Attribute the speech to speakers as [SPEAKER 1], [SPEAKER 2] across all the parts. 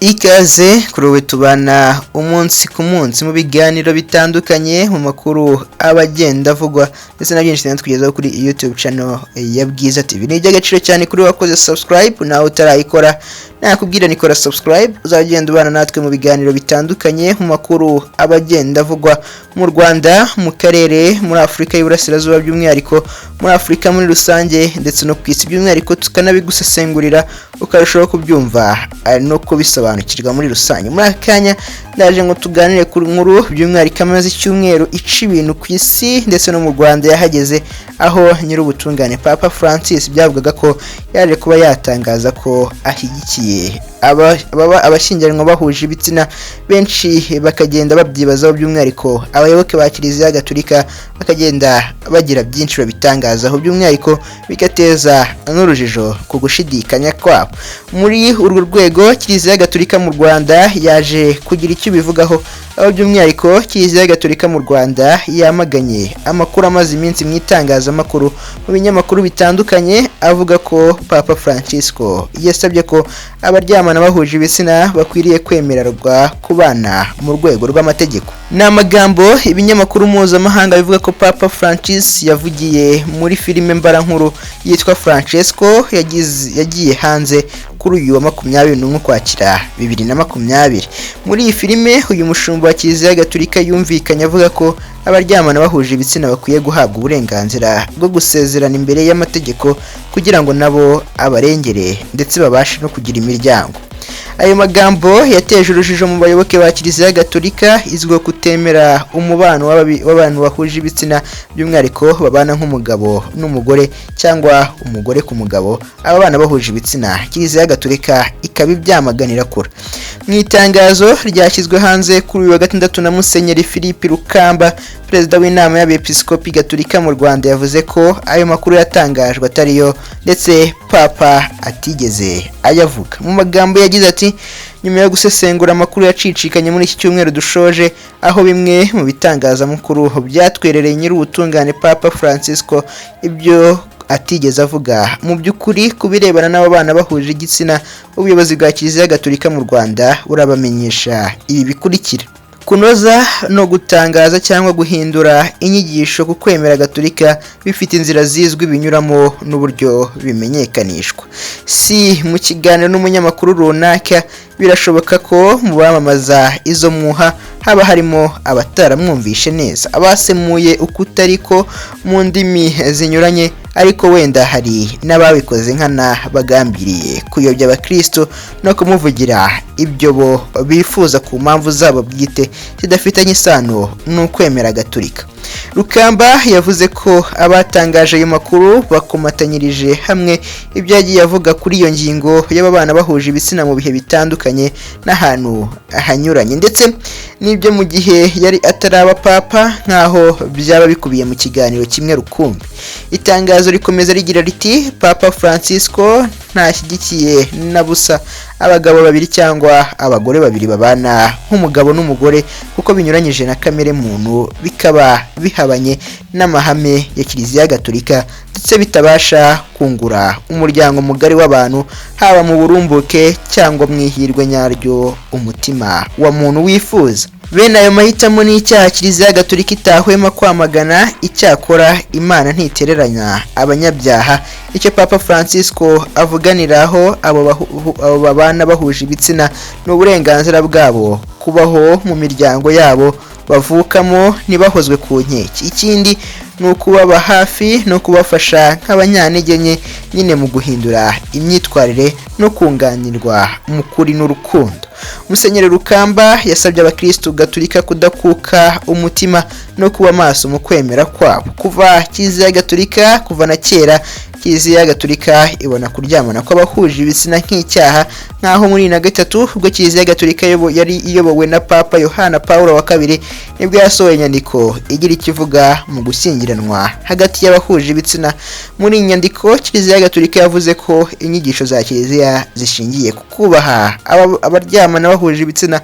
[SPEAKER 1] Ikaze kuri wowe tubana umunsi ku munsi mu biganiro bitandukanye mu makuru abagenda avugwa ndetse na byinshi cyane tukugezaho kuri YouTube channel ya Bwiza TV. Ni iby'agaciro cyane kuri wakoze subscribe nawe utarayikora, nakubwira nikora subscribe uzagenda ubana natwe mu biganiro bitandukanye mu makuru abagenda avugwa mu Rwanda, mu karere, muri Afurika y'Iburasirazuba by'umwihariko, muri Afurika muri rusange ndetse no ku isi by'umwihariko, tukanabigusesengurira ukarushaho kubyumva no kubisobanukirwa muri rusange. Muri akanya ndaje ngo tuganire kuri nkuru by'umwihariko amaze icyumweru ica ibintu ku isi ndetse no mu Rwanda yahageze, aho nyir'ubutungane Papa Francis byavugaga ko yaje kuba yatangaza ko ashyigikiye abashyingiranwa bahuje ibitsina. Benshi bakagenda babyibazaho by'umwihariko abayoboke ba Kiliziya Gatolika bakagenda bagira byinshi babitangazaho by'umwihariko bigateza n'urujijo ku gushidikanya kwabo. Muri urwo rwego Kiliziya Gatolika mu Rwanda yaje kugira icyo bivugaho, aho by'umwihariko Kiliziya Gatolika mu Rwanda yamaganye amakuru amaze iminsi mu itangazamakuru mu binyamakuru bitandukanye avuga ko Papa Francisco yasabye ko abaryamana bahuje ibitsina bakwiriye kwemererwa kubana mu rwego rw'amategeko. Ni amagambo ibinyamakuru mpuzamahanga bivuga ko Papa Francis yavugiye muri filime mbarankuru yitwa Francesco yagiye hanze kuri uyu wa 21 Ukwakira 2020. Muri iyi filime uyu mushumba wa Kiliziya Gatolika yumvikanye avuga ko abaryamana bahuje ibitsina bakwiye guhabwa uburenganzira bwo gusezerana imbere y'amategeko kugira ngo nabo abarengere ndetse babashe no kugira imiryango. Ayo magambo yateje urujijo mu bayoboke ba Kiliziya Gatolika izwiho kutemera umubano w'abantu bahuje ibitsina by'umwihariko babana nk'umugabo n'umugore cyangwa umugore ku mugabo. Aba bana bahuje ibitsina Kiliziya Gatolika ikaba ibyamaganira kure. Mu itangazo ryashyizwe hanze kuri uyu wa 6 na Musenyeri Philippe Rukamba, perezida w'inama y'abepiskopi Gatolika mu Rwanda, yavuze ko ayo makuru yatangajwe atariyo ndetse Papa atigeze ayavuga. Mu magambo yagize ati: nyuma yo gusesengura amakuru yacicikanye muri iki cyumweru dushoje, aho bimwe mu bitangazamakuru byatwerereye nyir'ubutungane Papa Francisco ibyo atigeze avuga mu by'ukuri kubirebana n'abo bana bahuje igitsina, ubuyobozi bwa Kiliziya Gatolika mu Rwanda burabamenyesha ibi bikurikira: kunoza no gutangaza cyangwa guhindura inyigisho ku kwemera Gatolika bifite inzira zizwi binyuramo n'uburyo bimenyekanishwa. Si mu kiganiro n'umunyamakuru runaka, birashoboka ko mu bamamaza izo muha haba harimo abataramwumvishe neza, abasemuye ukutariko mu ndimi zinyuranye, ariko wenda hari n'ababikoze nkana bagambiriye kuyobya abakristo no kumuvugira ibyo bo bifuza ku mpamvu zabo bwite zidafitanye isano n'ukwemera Gatolika. Rukamba yavuze ko abatangaje ayo makuru bakomatanyirije hamwe ibyo yagiye avuga kuri iyo ngingo y'ababana bahuje ibitsina mu bihe bitandukanye n'ahantu hanyuranye, ndetse n'ibyo mu gihe yari ataraba papa nk'aho byaba bikubiye mu kiganiro kimwe rukumbi. Itangazo rikomeza rigira riti: Papa Francisco ntashyigikiye na busa abagabo babiri cyangwa abagore babiri babana nk'umugabo n'umugore kuko binyuranyije na kamere muntu, bikaba bihabanye n'amahame ya Kiliziya Gatolika ndetse bitabasha kungura umuryango mugari w'abantu, haba mu burumbuke cyangwa mu ihirwe nyaryo umutima wa muntu wifuza. Bene ayo mahitamo ni icyaha Kiliziya Gatolika itahwema kwamagana. Icyakora Imana ntitereranya abanyabyaha. Icyo Papa Francisco avuganiraho abo babana bahuje ibitsina n'uburenganzira bwabo kubaho mu miryango yabo bavukamo ntibahozwe ku nkeke. Ikindi ni ukubaba hafi no kubafasha nk'abanyantege nke nyine mu guhindura imyitwarire no kunganirwa mu kuri n'urukundo. Musenyeri Rukamba yasabye abakristo Gatolika kudakuka umutima no kuba maso mu kwemera kwabo. Kuva Kiliziya Gatolika kuva na kera Kiliziya Gatolika ibona kuryamana kw'abahuje ibitsina nk'icyaha, nk'aho muri 2003 ubwo Kiliziya Gatolika yari iyobowe na Papa Yohana Paulo wa kabiri nibwo yasohoye inyandiko igira ikivuga mu gushyingiranwa hagati y'abahuje ibitsina. Muri iyi nyandiko Kiliziya Gatolika yavuze ko inyigisho za Kiliziya zishingiye ku kubaha abaryamana bahuje ibitsina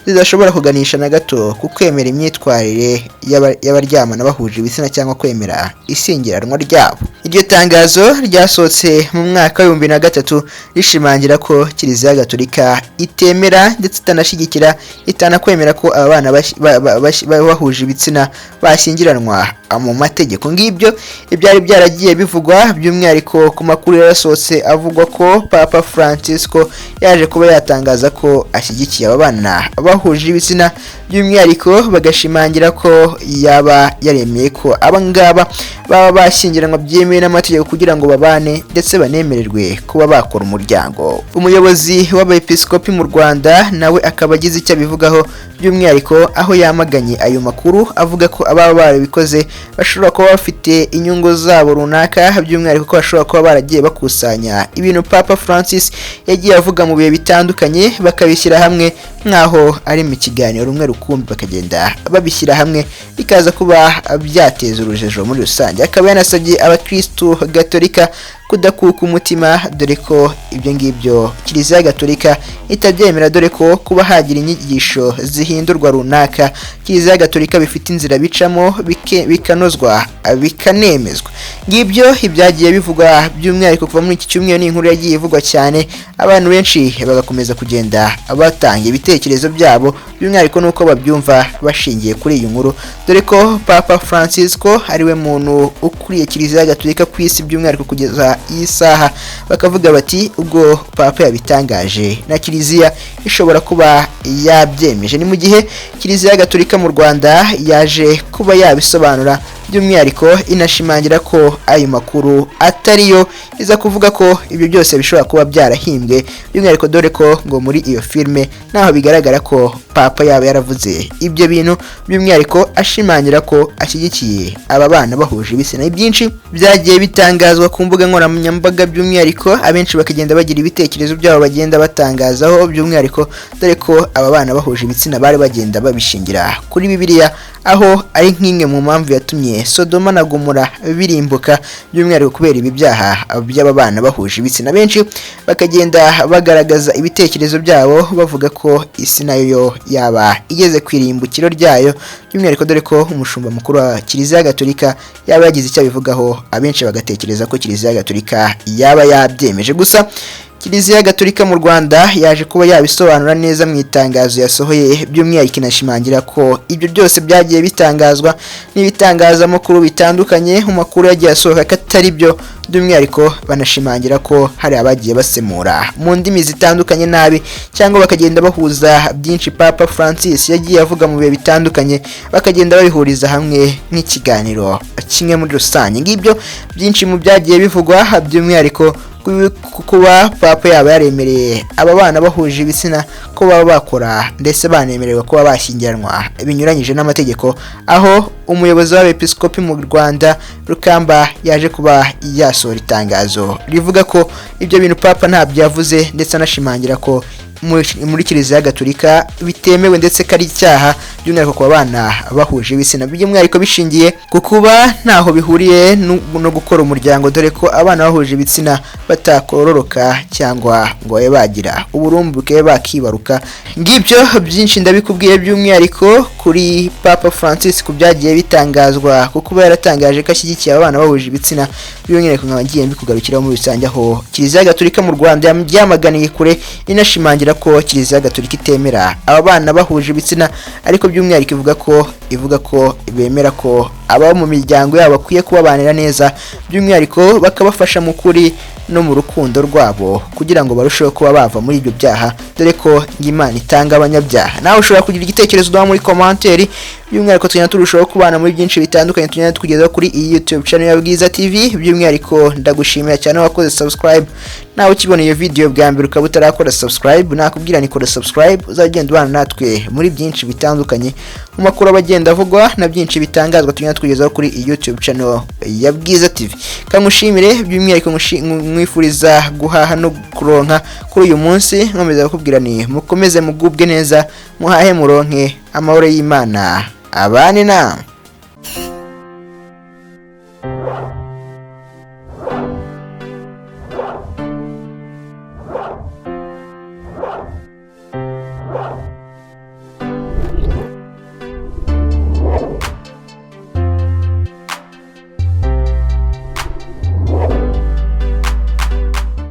[SPEAKER 1] zidashobora kuganisha na gato ku kwemera imyitwarire y'abaryamana bahuje ibitsina cyangwa kwemera ishyingiranwa ryabo. Iryo tangazo ryasohotse mu mwaka wa 2003 rishimangira ko Kiliziya Gatolika itemera ndetse itanashyigikira itanakwemera ko abana bahuje ibitsina bashyingiranwa mu mategeko. Ngibyo ibyari byaragiye bivugwa by'umwihariko ku makuru yarasohotse avugwa ko Papa Francisco yaje kuba yatangaza ko ashyigikiye abana bahuje ibitsina, by'umwihariko bagashimangira ko yaba yaremeye ko abangaba baba bashyingiranwa byemewe n'amategeko kugira ngo babane ndetse banemererwe kuba bakora umuryango. Umuyobozi w'abepiskopi mu Rwanda nawe akaba agize icyo abivugaho, by'umwihariko aho yamaganye ayo makuru avuga ko ababa barabikoze bashobora kuba bafite inyungu zabo runaka, by'umwihariko ko bashobora kuba baragiye bakusanya ibintu Papa Francis yagiye avuga mu bihe bitandukanye bakabishyira hamwe nk'aho ari mu kiganiro rumwe rukumbi, bakagenda babishyira hamwe bikaza kuba byateza urujijo muri rusange. Akaba yanasabye abakristu Gatolika kudakuka umutima, dore ko ibyo ngibyo Kiliziya Gatolika itabyemera, dore ko kuba hagira inyigisho zihindurwa runaka Kiliziya Gatolika bifite inzira bicamo bikanozwa bikanemezwa. Ngibyo ibyagiye bivugwa by'umwihariko kuva muri iki cyumweru, ni inkuru yagiye ivugwa cyane, abantu benshi bagakomeza kugenda batanga ibitekerezo byabo, by'umwihariko nuko babyumva bashingiye kuri iyi nkuru, dore ko Papa Francisco ariwe muntu ukuriye Kiliziya Gatolika ku isi, by'umwihariko kugeza iyi saha bakavuga bati ubwo Papa yabitangaje na Kiliziya ishobora kuba yabyemeje. Ni mu gihe Kiliziya Gatolika mu Rwanda yaje kuba yabisobanura, by'umwihariko inashimangira ko ayo makuru atariyo, iza kuvuga ko ibyo byose bishobora kuba byarahimbwe, by'umwihariko dore ko ngo muri iyo filme naho bigaragara ko Papa yaba yaravuze ibyo bintu, by'umwihariko ashimangira ko ashyigikiye aba bana bahuje ibitsina. Byinshi byagiye bitangazwa ku mbuga nkoranyambaga, by'umwihariko abenshi bakagenda bagira ibitekerezo byabo bagenda batangazaho, by'umwihariko dore ko aba bana bahuje ibitsina bari bagenda babishingira kuri Bibiliya, aho ari nk'imwe mu mpamvu yatumye Sodoma na Gomora birimbuka, by'umwihariko kubera ibi byaha by'aba bana bahuje ibitsina. Benshi bakagenda bagaragaza ibitekerezo byabo bavuga ko isi nayo yaba igeze ku irimbukiro ryayo, by'umwihariko dore ko umushumba mukuru wa Kiliziya Gatolika yaba yagize icyo abivugaho, abenshi bagatekereza ko Kiliziya Gatolika yaba yabyemeje. Gusa Kiliziya Gatolika mu Rwanda yaje kuba yabisobanura neza mu itangazo yasohoye, by'umwihariko inashimangira ko ibyo byose byagiye bitangazwa n'ibitangazamakuru bitandukanye, mu makuru yagiye asohoka katari byo, by'umwihariko banashimangira ko hari abagiye basemura mu ndimi zitandukanye nabi, cyangwa bakagenda bahuza byinshi Papa Francis yagiye avuga mu bihe bitandukanye, bakagenda babihuriza hamwe nk'ikiganiro kimwe muri rusange. Ngibyo byinshi mu byagiye bivugwa, by'umwihariko kuba Papa yaba yaremereye aba bana bahuje ibitsina ko baba bakora ndetse banemerewe kuba bashyingiranwa binyuranyije n'amategeko, aho umuyobozi w'abepiskopi mu Rwanda Rukamba yaje kuba yasohora itangazo rivuga ko ibyo bintu Papa ntabyo yavuze, ndetse anashimangira ko muri Kiliziya Gatolika bitemewe ndetse ko ari icyaha, by'umwihariko ku bana bahuje ibitsina, by'umwihariko bishingiye ku kuba ntaho bihuriye no gukora umuryango, dore ko abana bahuje ibitsina batakororoka cyangwa ngo babe bagira uburumbuke bakibaruka. Ngibyo byinshi ndabikubwiye, by'umwihariko kuri Papa Francis ku byagiye bitangazwa ku kuba yaratangaje ko ashyigikiye abana bahuje ibitsina, by'umwihariko nkaba ngiye mbikugarukiraho muri rusange, aho Kiliziya Gatolika mu Rwanda yamaganiye kure inashimangira ko Kiliziya Gatolika itemera aba bana bahuje ibitsina, ariko by'umwihariko ivuga ko bemera ko aba mu miryango yabo bakwiye kubabanira neza, by'umwihariko bakabafasha mu kuri no mu rukundo rwabo kugira ngo barusheho kuba bava muri ibyo byaha, dore ko Imana itanga abanyabyaha. Nawe ushobora kugira igitekerezo duha muri komanteri, by'umwihariko tugenda turushaho kubana muri byinshi bitandukanye tugenda tukugezaho kuri iyi YouTube channel ya Bwiza TV. By'umwihariko ndagushimira cyane wakoze subscribe, nawe ukibona iyo video bwa mbere ukaba utarakora subscribe, nakubwira ni kora subscribe, uzagenda ubana natwe muri byinshi bitandukanye mu makuru abagenda avugwa na byinshi bitangazwa tugenda tukugezaho kuri YouTube channel ya Bwiza TV. Kangushimire by'umwihariko mwifuriza guhaha no kuronka kuri uyu munsi, nkomeza kukubwira ni mukomeze mugubwe neza, muhahe muronke amahoro y'Imana abane na